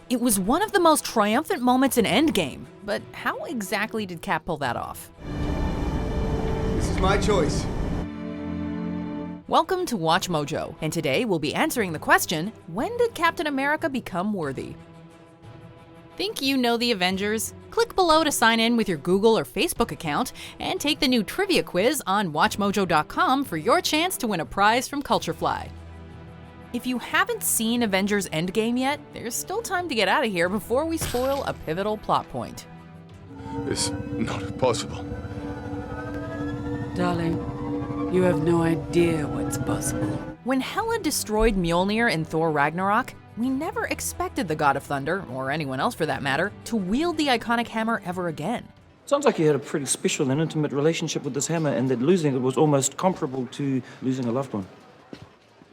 It was one of the most triumphant moments in Endgame, but how exactly did Cap pull that off? This is my choice. Welcome to Watch Mojo, and today we'll be answering the question, when did Captain America become worthy? Think you know the Avengers? Click below to sign in with your Google or Facebook account and take the new trivia quiz on WatchMojo.com for your chance to win a prize from Culturefly. If you haven't seen Avengers Endgame yet, there's still time to get out of here before we spoil a pivotal plot point. It's not possible. Darling, you have no idea what's possible. When Hela destroyed Mjolnir in Thor Ragnarok, we never expected the God of Thunder, or anyone else for that matter, to wield the iconic hammer ever again. Sounds like you had a pretty special and intimate relationship with this hammer, and that losing it was almost comparable to losing a loved one.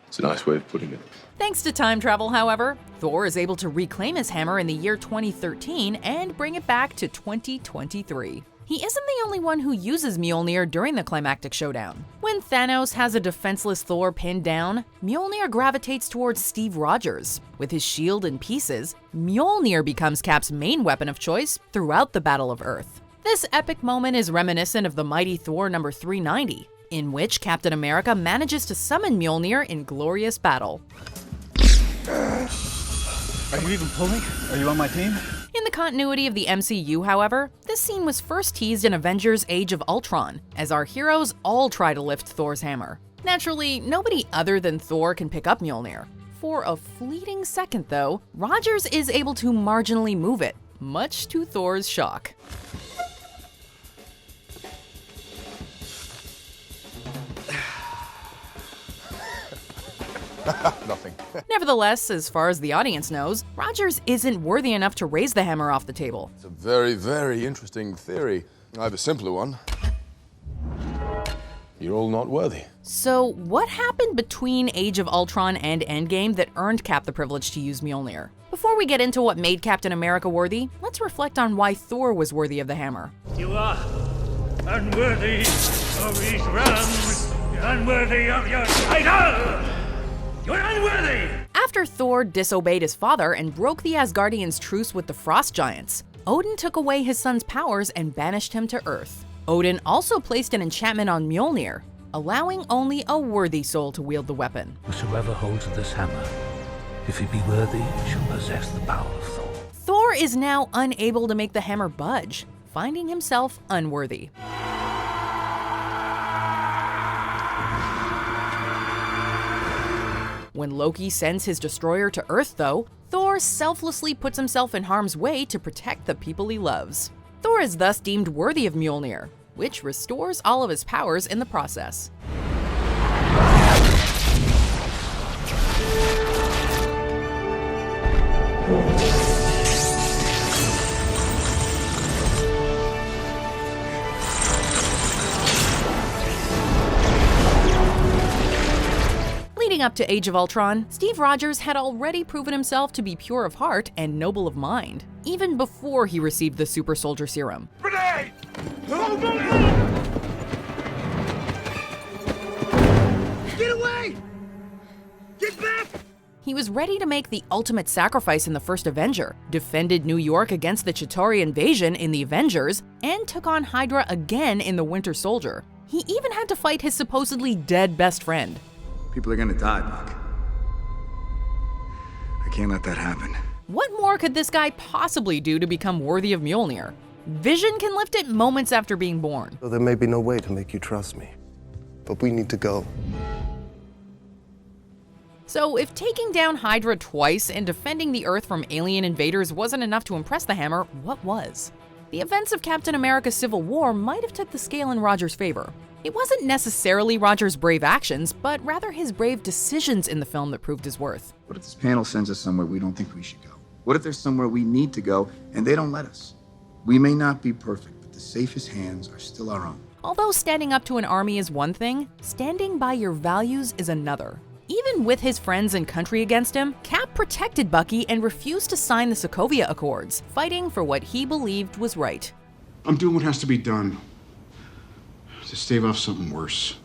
It's a nice way of putting it. Thanks to time travel, however, Thor is able to reclaim his hammer in the year 2013 and bring it back to 2023. He isn't the only one who uses Mjolnir during the climactic showdown. When Thanos has a defenseless Thor pinned down, Mjolnir gravitates towards Steve Rogers. With his shield in pieces, Mjolnir becomes Cap's main weapon of choice throughout the Battle of Earth. This epic moment is reminiscent of the mighty Thor number 390, in which Captain America manages to summon Mjolnir in glorious battle. Are you even pulling? Are you on my team? In the continuity of the MCU, however, this scene was first teased in Avengers Age of Ultron, as our heroes all try to lift Thor's hammer. Naturally, nobody other than Thor can pick up Mjolnir. For a fleeting second, though, Rogers is able to marginally move it, much to Thor's shock. Nothing. Nevertheless, as far as the audience knows, Rogers isn't worthy enough to raise the hammer off the table. It's a very, very interesting theory. I have a simpler one. You're all not worthy. So, what happened between Age of Ultron and Endgame that earned Cap the privilege to use Mjolnir? Before we get into what made Captain America worthy, let's reflect on why Thor was worthy of the hammer. You are unworthy of these realms, unworthy of your title! You're unworthy! After Thor disobeyed his father and broke the Asgardians' truce with the Frost Giants, Odin took away his son's powers and banished him to Earth. Odin also placed an enchantment on Mjolnir, allowing only a worthy soul to wield the weapon. Whosoever holds this hammer, if he be worthy, shall possess the power of Thor. Thor is now unable to make the hammer budge, finding himself unworthy. When Loki sends his destroyer to Earth, though, Thor selflessly puts himself in harm's way to protect the people he loves. Thor is thus deemed worthy of Mjolnir, which restores all of his powers in the process. Leading up to Age of Ultron, Steve Rogers had already proven himself to be pure of heart and noble of mind, even before he received the Super Soldier Serum. Grenade! Get away! Get back! He was ready to make the ultimate sacrifice in the first Avenger, defended New York against the Chitauri invasion in the Avengers, and took on Hydra again in the Winter Soldier. He even had to fight his supposedly dead best friend. People are gonna die, Buck. I can't let that happen. What more could this guy possibly do to become worthy of Mjolnir? Vision can lift it moments after being born. So there may be no way to make you trust me, but we need to go. So if taking down Hydra twice and defending the Earth from alien invaders wasn't enough to impress the hammer, what was? The events of Captain America's Civil War might have tipped the scale in Rogers' favor. It wasn't necessarily Rogers' brave actions, but rather his brave decisions in the film that proved his worth. What if this panel sends us somewhere we don't think we should go? What if there's somewhere we need to go and they don't let us? We may not be perfect, but the safest hands are still our own. Although standing up to an army is one thing, standing by your values is another. Even with his friends and country against him, Cap protected Bucky and refused to sign the Sokovia Accords, fighting for what he believed was right. I'm doing what has to be done to stave off something worse.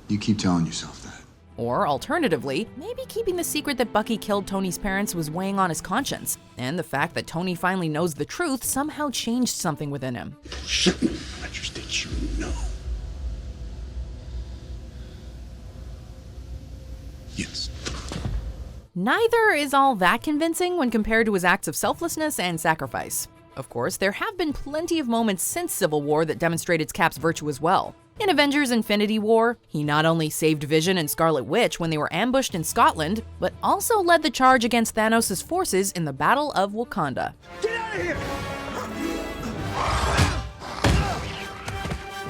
You keep telling yourself that. Or alternatively, maybe keeping the secret that Bucky killed Tony's parents was weighing on his conscience, and the fact that Tony finally knows the truth somehow changed something within him. Avengers, did you know? Yes. Neither is all that convincing when compared to his acts of selflessness and sacrifice. Of course, there have been plenty of moments since Civil War that demonstrated Cap's virtue as well. In Avengers Infinity War, he not only saved Vision and Scarlet Witch when they were ambushed in Scotland, but also led the charge against Thanos' forces in the Battle of Wakanda. Get out of here!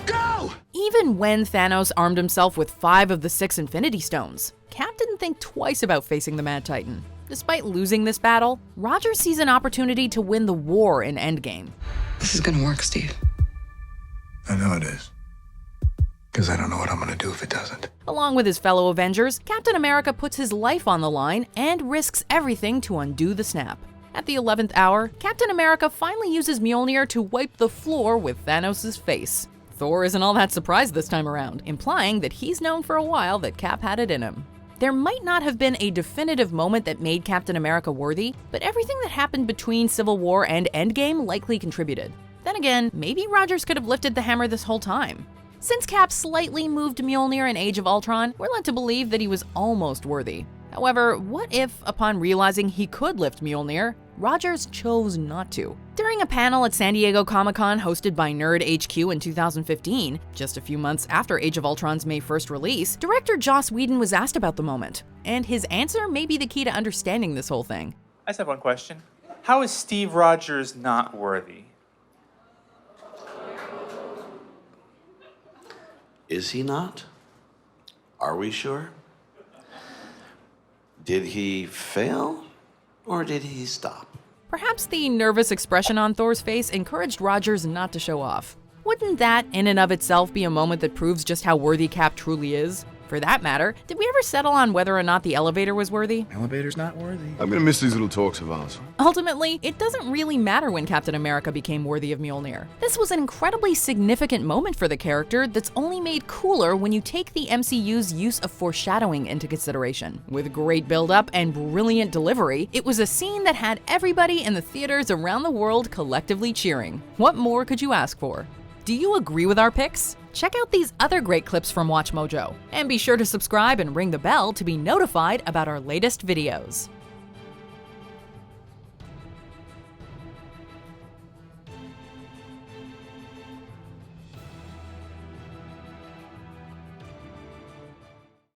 Go! Even when Thanos armed himself with 5 of the 6 Infinity Stones, Cap didn't think twice about facing the Mad Titan. Despite losing this battle, Rogers sees an opportunity to win the war in Endgame. This is gonna work, Steve. I know it is. Because I don't know what I'm gonna do if it doesn't. Along with his fellow Avengers, Captain America puts his life on the line and risks everything to undo the snap. At the 11th hour, Captain America finally uses Mjolnir to wipe the floor with Thanos' face. Thor isn't all that surprised this time around, implying that he's known for a while that Cap had it in him. There might not have been a definitive moment that made Captain America worthy, but everything that happened between Civil War and Endgame likely contributed. Then again, maybe Rogers could have lifted the hammer this whole time. Since Cap slightly moved Mjolnir in Age of Ultron, we're led to believe that he was almost worthy. However, what if, upon realizing he could lift Mjolnir, Rogers chose not to? During a panel at San Diego Comic-Con hosted by Nerd HQ in 2015, just a few months after Age of Ultron's May 1st release, director Joss Whedon was asked about the moment, and his answer may be the key to understanding this whole thing. I just have one question. How is Steve Rogers not worthy? Is he not? Are we sure? Did he fail, or did he stop? Perhaps the nervous expression on Thor's face encouraged Rogers not to show off. Wouldn't that, in and of itself, be a moment that proves just how worthy Cap truly is? For that matter, did we ever settle on whether or not the elevator was worthy? Elevator's not worthy. I'm gonna miss these little talks of ours. Ultimately, it doesn't really matter when Captain America became worthy of Mjolnir. This was an incredibly significant moment for the character that's only made cooler when you take the MCU's use of foreshadowing into consideration. With great build-up and brilliant delivery, it was a scene that had everybody in the theaters around the world collectively cheering. What more could you ask for? Do you agree with our picks? Check out these other great clips from WatchMojo, and be sure to subscribe and ring the bell to be notified about our latest videos.